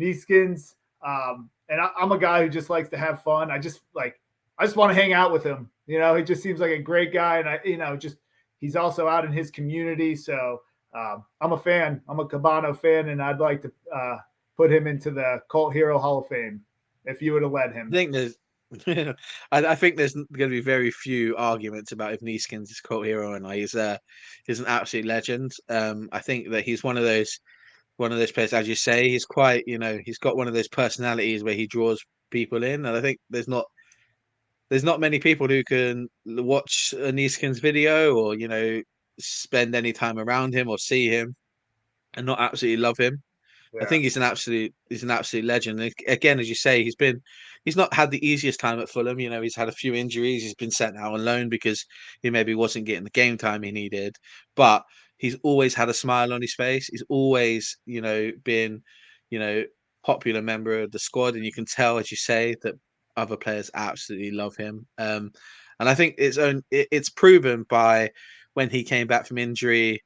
Neeskens. And I'm a guy who just likes to have fun. I just want to hang out with him. He just seems like a great guy, and he's also out in his community. So I'm a fan. I'm a Cabano fan, and I'd like to put him into the Cult Hero Hall of Fame if you would have let him. I think there's I think there's going to be very few arguments about if Neeskens is a cult hero or not. He's an absolute legend. I think that he's one of those players, as you say. He's quite, he's got one of those personalities where he draws people in, and I think there's not many people who can watch a Neeskens video or spend any time around him or see him and not absolutely love him. Yeah. I think he's an absolute legend. And again, as you say, he's not had the easiest time at Fulham. He's had a few injuries. He's been sent out on loan because he maybe wasn't getting the game time he needed. But he's always had a smile on his face. He's always, been, popular member of the squad, and you can tell, as you say, that other players absolutely love him. And I think it's proven by when he came back from injury.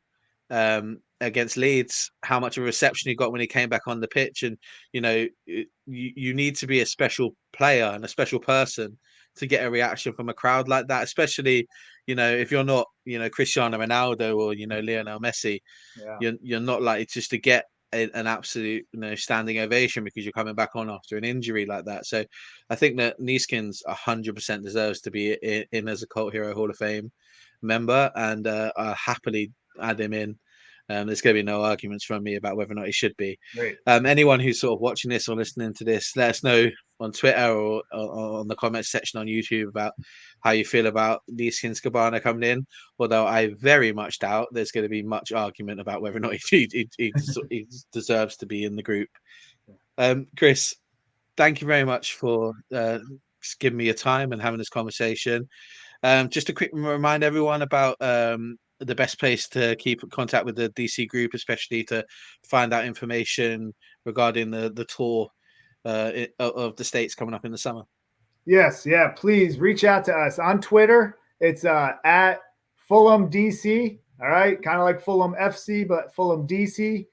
Against Leeds, how much of a reception he got when he came back on the pitch, and you need to be a special player and a special person to get a reaction from a crowd like that, especially if you're not Cristiano Ronaldo or Lionel Messi. Yeah. You're not likely just to get an absolute standing ovation because you're coming back on after an injury like that. So I think that Neeskens 100% deserves to be in as a Cult Hero Hall of Fame member, and I happily add him in. There's going to be no arguments from me about whether or not he should be. Great. Anyone who's sort of watching this or listening to this, let us know on Twitter or on the comments section on YouTube about how you feel about Neeskens Cabana coming in. Although I very much doubt there's going to be much argument about whether or not he deserves to be in the group. Chris, thank you very much for giving me your time and having this conversation. Just a quick remind everyone about the best place to keep in contact with the DC group, especially to find out information regarding the tour of the States coming up in the summer. Yes, yeah. Please reach out to us on Twitter. It's at Fulham DC. All right, kind of like Fulham FC, but Fulham DC.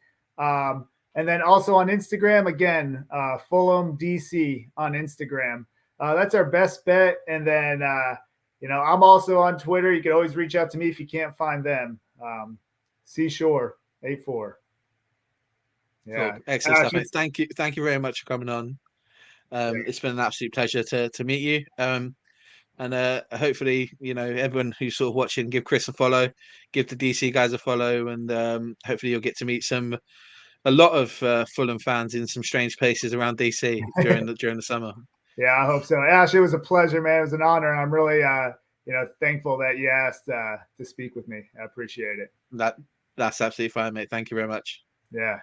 And then also on Instagram, again, Fulham DC on Instagram. That's our best bet. And then, I'm also on Twitter. You can always reach out to me if you can't find them. Seashore84. Cool. Yeah. Excellent stuff, mate. Thank you. Thank you very much for coming on. It's been an absolute pleasure to meet you. And hopefully, everyone who's sort of watching, give Chris a follow, give the DC guys a follow, and hopefully you'll get to meet a lot of Fulham fans in some strange places around DC during the summer. Yeah, I hope so. Ash, it was a pleasure, man. It was an honor, and I'm really, thankful that you asked to speak with me. I appreciate it. That's absolutely fine, mate. Thank you very much. Yeah.